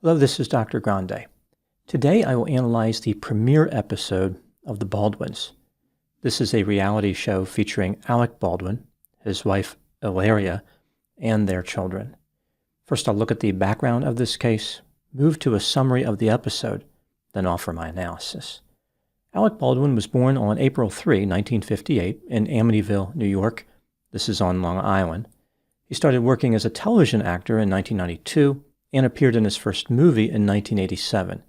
Hello, this is Dr. Grande. Today I will analyze the premiere episode of The Baldwins. This is a reality show featuring Alec Baldwin, his wife Ilaria, and their children. First I'll look at the background of this case, move to a summary of the episode, then offer my analysis. Alec Baldwin was born on April 3, 1958 in Amityville, New York. This is on Long Island. He started working as a television actor in 1992 and appeared in his first movie in 1987.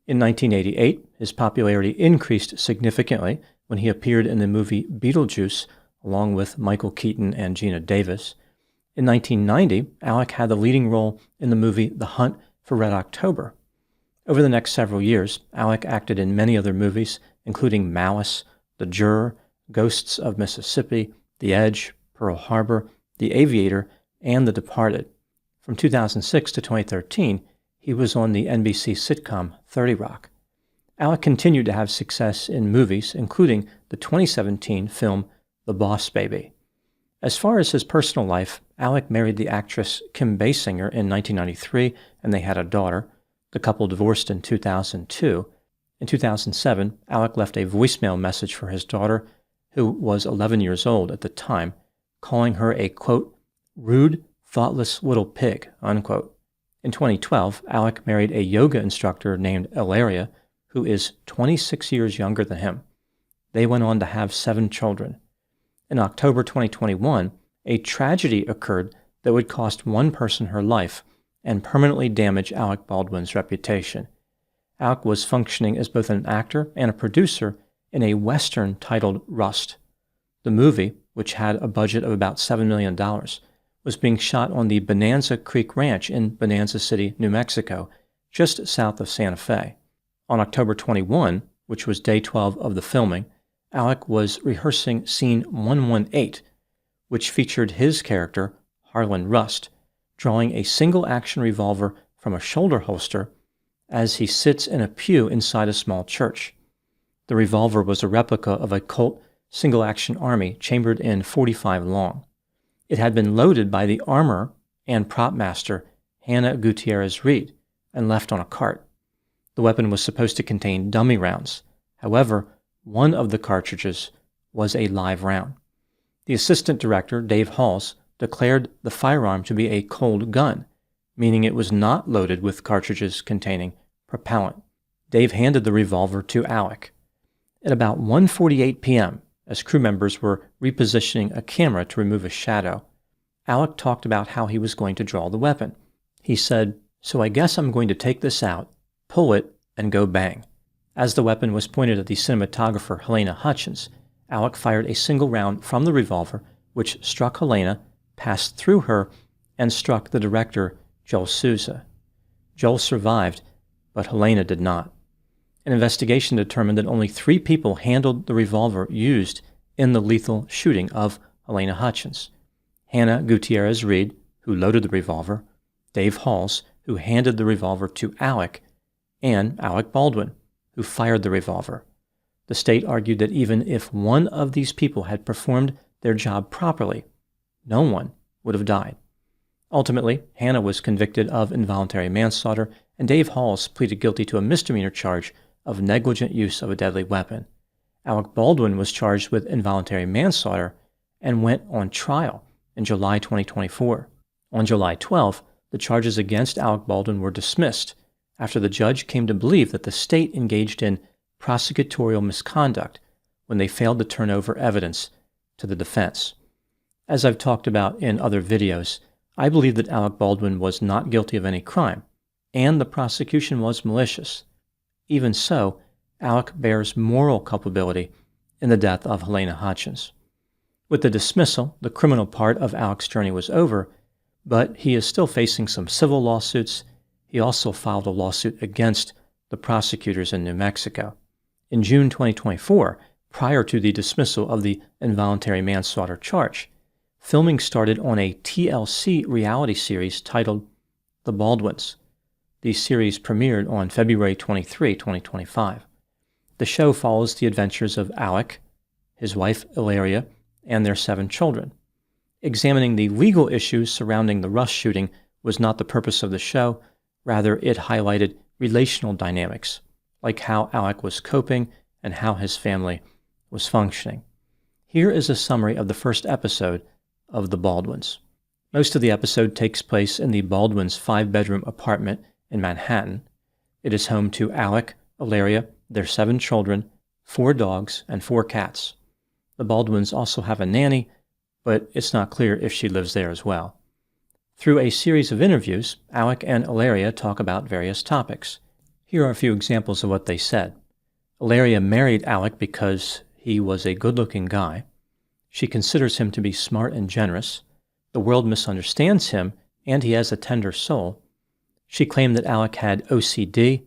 In 1988, his popularity increased significantly when he appeared in the movie Beetlejuice along with Michael Keaton and Geena Davis. In 1990, Alec had the leading role in the movie The Hunt for Red October. Over the next several years, Alec acted in many other movies, including Malice, The Juror, Ghosts of Mississippi, The Edge, Pearl Harbor, The Aviator, and The Departed. From 2006 to 2013, he was on the NBC sitcom 30 Rock. Alec continued to have success in movies, including the 2017 film The Boss Baby. As far as his personal life, Alec married the actress Kim Basinger in 1993, and they had a daughter. The couple divorced in 2002. In 2007, Alec left a voicemail message for his daughter, who was 11 years old at the time, calling her a, quote, rude, thoughtless little pig, unquote. In 2012, Alec married a yoga instructor named Ilaria, who is 26 years younger than him. They went on to have 7 children. In October 2021, a tragedy occurred that would cost one person her life and permanently damage Alec Baldwin's reputation. Alec was functioning as both an actor and a producer in a Western titled Rust. The movie, which had a budget of about $7 million, was being shot on the Bonanza Creek Ranch in Bonanza City, New Mexico, just south of Santa Fe. On October 21, which was day 12 of the filming, Alec was rehearsing scene 118, which featured his character, Harlan Rust, drawing a single-action revolver from a shoulder holster as he sits in a pew inside a small church. The revolver was a replica of a Colt single-action army chambered in .45 long. It had been loaded by the armorer and prop master Hannah Gutierrez Reed and left on a cart. The weapon was supposed to contain dummy rounds. However, one of the cartridges was a live round. The assistant director, Dave Halls, declared the firearm to be a cold gun, meaning it was not loaded with cartridges containing propellant. Dave handed the revolver to Alec. At about 1:48 p.m., as crew members were repositioning a camera to remove a shadow, Alec talked about how he was going to draw the weapon. He said, "So I guess I'm going to take this out, pull it, and go bang." As the weapon was pointed at the cinematographer Helena Hutchins, Alec fired a single round from the revolver, which struck Helena, passed through her, and struck the director, Joel Souza. Joel survived, but Helena did not. An investigation determined that only 3 people handled the revolver used in the lethal shooting of Helena Hutchins: Hannah Gutierrez Reed, who loaded the revolver, Dave Halls, who handed the revolver to Alec, and Alec Baldwin, who fired the revolver. The state argued that even if one of these people had performed their job properly, no one would have died. Ultimately, Hannah was convicted of involuntary manslaughter, and Dave Halls pleaded guilty to a misdemeanor charge of negligent use of a deadly weapon. Alec Baldwin was charged with involuntary manslaughter and went on trial in July 2024. On July 12, the charges against Alec Baldwin were dismissed after the judge came to believe that the state engaged in prosecutorial misconduct when they failed to turn over evidence to the defense. As I've talked about in other videos, I believe that Alec Baldwin was not guilty of any crime, and the prosecution was malicious. Even so, Alec bears moral culpability in the death of Helena Hutchins. With the dismissal, the criminal part of Alec's journey was over, but he is still facing some civil lawsuits. He also filed a lawsuit against the prosecutors in New Mexico. In June 2024, prior to the dismissal of the involuntary manslaughter charge, filming started on a TLC reality series titled The Baldwins. The series premiered on February 23, 2025. The show follows the adventures of Alec, his wife Ilaria, and their 7 children. Examining the legal issues surrounding the Rust shooting was not the purpose of the show. Rather, it highlighted relational dynamics, like how Alec was coping and how his family was functioning. Here is a summary of the first episode of The Baldwins. Most of the episode takes place in the Baldwins' 5-bedroom apartment in Manhattan. It is home to Alec, Ilaria, their 7 children, 4 dogs, and 4 cats. The Baldwins also have a nanny, but it's not clear if she lives there as well. Through a series of interviews, Alec and Ilaria talk about various topics. Here are a few examples of what they said. Ilaria married Alec because he was a good-looking guy. She considers him to be smart and generous. The world misunderstands him, and he has a tender soul. She claimed that Alec had OCD.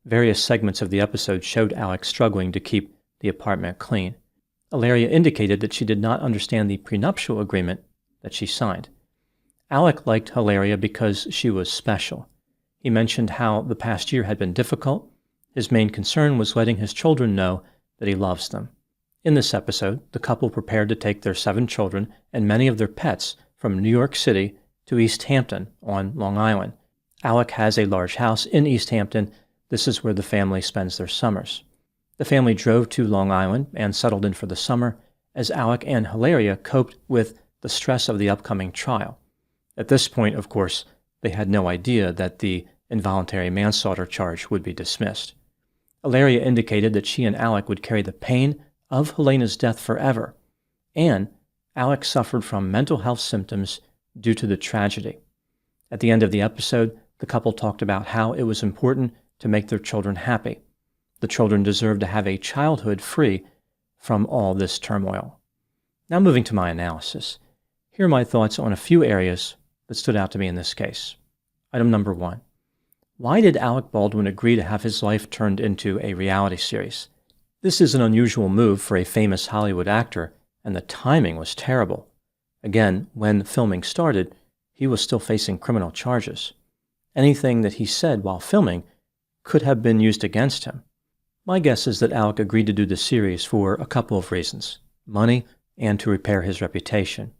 Various segments of the episode showed Alec struggling to keep the apartment clean. Ilaria indicated that she did not understand the prenuptial agreement that she signed. Alec liked Ilaria because she was special. He mentioned how the past year had been difficult. His main concern was letting his children know that he loves them. In this episode, the couple prepared to take their 7 children and many of their pets from New York City to East Hampton on Long Island. Alec has a large house in East Hampton. This is where the family spends their summers. The family drove to Long Island and settled in for the summer as Alec and Ilaria coped with the stress of the upcoming trial. At this point, of course, they had no idea that the involuntary manslaughter charge would be dismissed. Ilaria indicated that she and Alec would carry the pain of Helena's death forever, and Alec suffered from mental health symptoms due to the tragedy. At the end of the episode, the couple talked about how it was important to make their children happy. The children deserve to have a childhood free from all this turmoil. Now moving to my analysis. Here are my thoughts on a few areas that stood out to me in this case. Item number 1. Why did Alec Baldwin agree to have his life turned into a reality series? This is an unusual move for a famous Hollywood actor, and the timing was terrible. Again, when filming started, he was still facing criminal charges. Anything that he said while filming could have been used against him. My guess is that Alec agreed to do the series for a couple of reasons: money and to repair his reputation.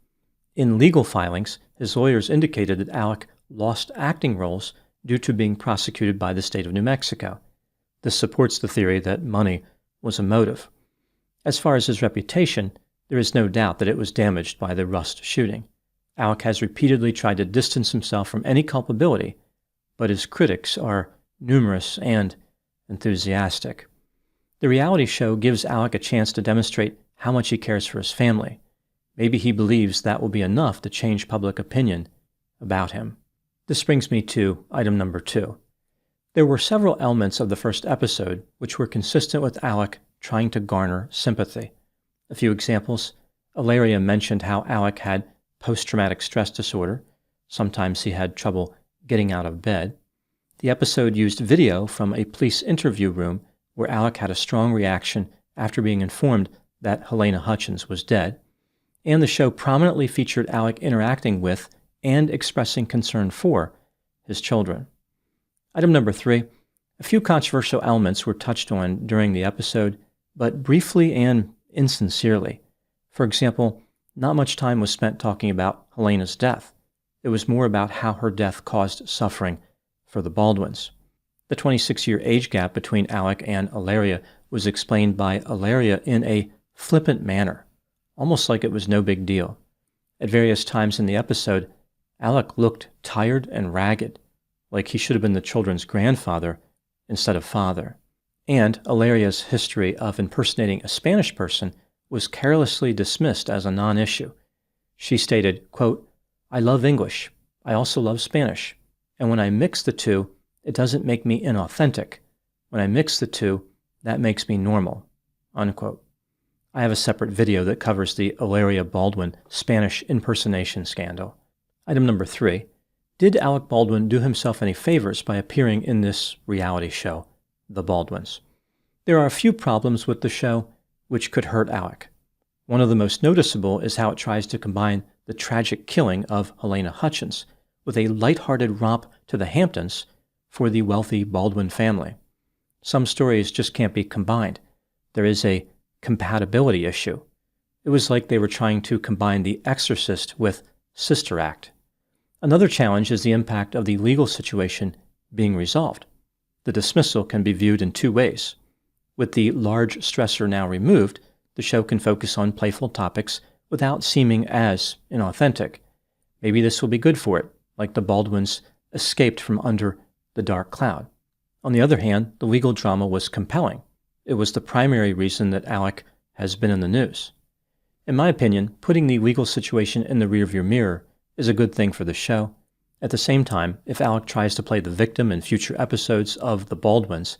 In legal filings, his lawyers indicated that Alec lost acting roles due to being prosecuted by the state of New Mexico. This supports the theory that money was a motive. As far as his reputation, there is no doubt that it was damaged by the Rust shooting. Alec has repeatedly tried to distance himself from any culpability, but his critics are numerous and enthusiastic. The reality show gives Alec a chance to demonstrate how much he cares for his family. Maybe he believes that will be enough to change public opinion about him. This brings me to item number 2. There were several elements of the first episode which were consistent with Alec trying to garner sympathy. A few examples. Ilaria mentioned how Alec had post-traumatic stress disorder. Sometimes he had trouble getting out of bed. The episode used video from a police interview room where Alec had a strong reaction after being informed that Helena Hutchins was dead. And the show prominently featured Alec interacting with and expressing concern for his children. Item number 3, a few controversial elements were touched on during the episode, but briefly and insincerely. For example, not much time was spent talking about Helena's death. It was more about how her death caused suffering for the Baldwins. The 26-year age gap between Alec and Ilaria was explained by Ilaria in a flippant manner, almost like it was no big deal. At various times in the episode, Alec looked tired and ragged, like he should have been the children's grandfather instead of father. And Ilaria's history of impersonating a Spanish person was carelessly dismissed as a non-issue. She stated, quote, "I love English. I also love Spanish. And when I mix the two, it doesn't make me inauthentic. When I mix the two, that makes me normal," unquote. I have a separate video that covers the Ilaria Baldwin Spanish impersonation scandal. Item number 3. Did Alec Baldwin do himself any favors by appearing in this reality show, The Baldwins? There are a few problems with the show which could hurt Alec. One of the most noticeable is how it tries to combine the tragic killing of Helena Hutchins with a lighthearted romp to the Hamptons for the wealthy Baldwin family. Some stories just can't be combined. There is a compatibility issue. It was like they were trying to combine The Exorcist with Sister Act. Another challenge is the impact of the legal situation being resolved. The dismissal can be viewed in two ways. With the large stressor now removed, the show can focus on playful topics without seeming as inauthentic. Maybe this will be good for it, like the Baldwins escaped from under the dark cloud. On the other hand, the legal drama was compelling. It was the primary reason that Alec has been in the news. In my opinion, putting the legal situation in the rearview mirror is a good thing for the show. At the same time, if Alec tries to play the victim in future episodes of The Baldwins,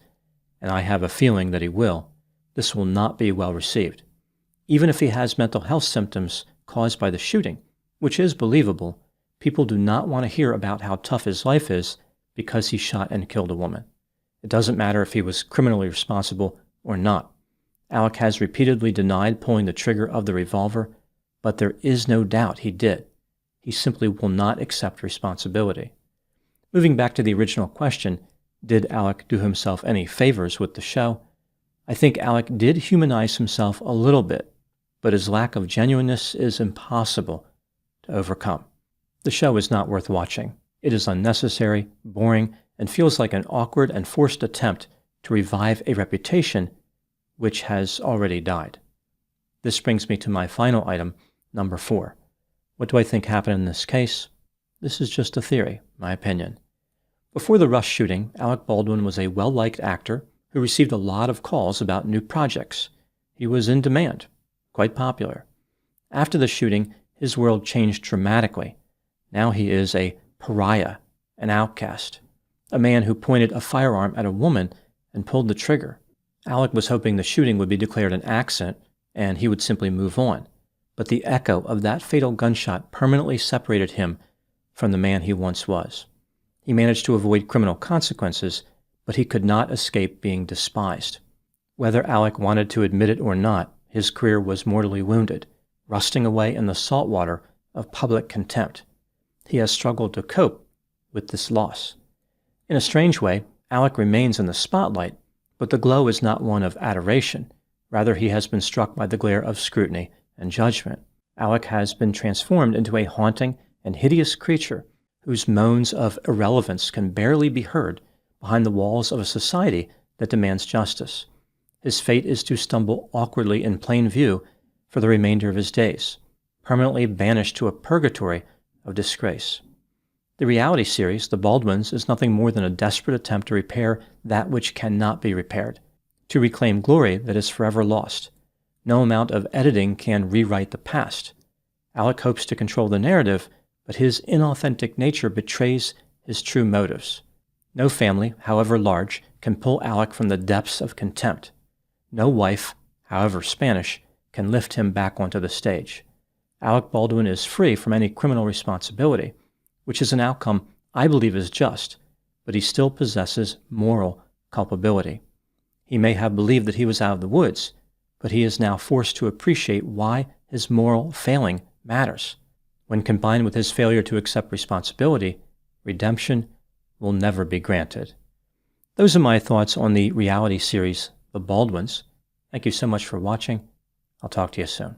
and I have a feeling that he will, this will not be well received. Even if he has mental health symptoms caused by the shooting, which is believable, people do not want to hear about how tough his life is because he shot and killed a woman. It doesn't matter if he was criminally responsible or not. Alec has repeatedly denied pulling the trigger of the revolver, but there is no doubt he did. He simply will not accept responsibility. Moving back to the original question, did Alec do himself any favors with the show? I think Alec did humanize himself a little bit, but his lack of genuineness is impossible to overcome. The show is not worth watching. It is unnecessary, boring, and feels like an awkward and forced attempt to revive a reputation which has already died. This brings me to my final item, number 4. What do I think happened in this case? This is just a theory, my opinion. Before the Rush shooting, Alec Baldwin was a well-liked actor who received a lot of calls about new projects. He was in demand, quite popular. After the shooting, his world changed dramatically. Now he is a pariah, an outcast, a man who pointed a firearm at a woman and pulled the trigger. Alec was hoping the shooting would be declared an accident and he would simply move on. But the echo of that fatal gunshot permanently separated him from the man he once was. He managed to avoid criminal consequences, but he could not escape being despised. Whether Alec wanted to admit it or not, his career was mortally wounded, rusting away in the salt water of public contempt. He has struggled to cope with this loss. In a strange way, Alec remains in the spotlight, but the glow is not one of adoration. Rather, he has been struck by the glare of scrutiny and judgment. Alec has been transformed into a haunting and hideous creature whose moans of irrelevance can barely be heard behind the walls of a society that demands justice. His fate is to stumble awkwardly in plain view for the remainder of his days, permanently banished to a purgatory of disgrace. The reality series, The Baldwins, is nothing more than a desperate attempt to repair that which cannot be repaired, to reclaim glory that is forever lost. No amount of editing can rewrite the past. Alec hopes to control the narrative, but his inauthentic nature betrays his true motives. No family, however large, can pull Alec from the depths of contempt. No wife, however Spanish, can lift him back onto the stage. Alec Baldwin is free from any criminal responsibility, which is an outcome I believe is just, but he still possesses moral culpability. He may have believed that he was out of the woods, but he is now forced to appreciate why his moral failing matters. When combined with his failure to accept responsibility, redemption will never be granted. Those are my thoughts on the reality series, The Baldwins. Thank you so much for watching. I'll talk to you soon.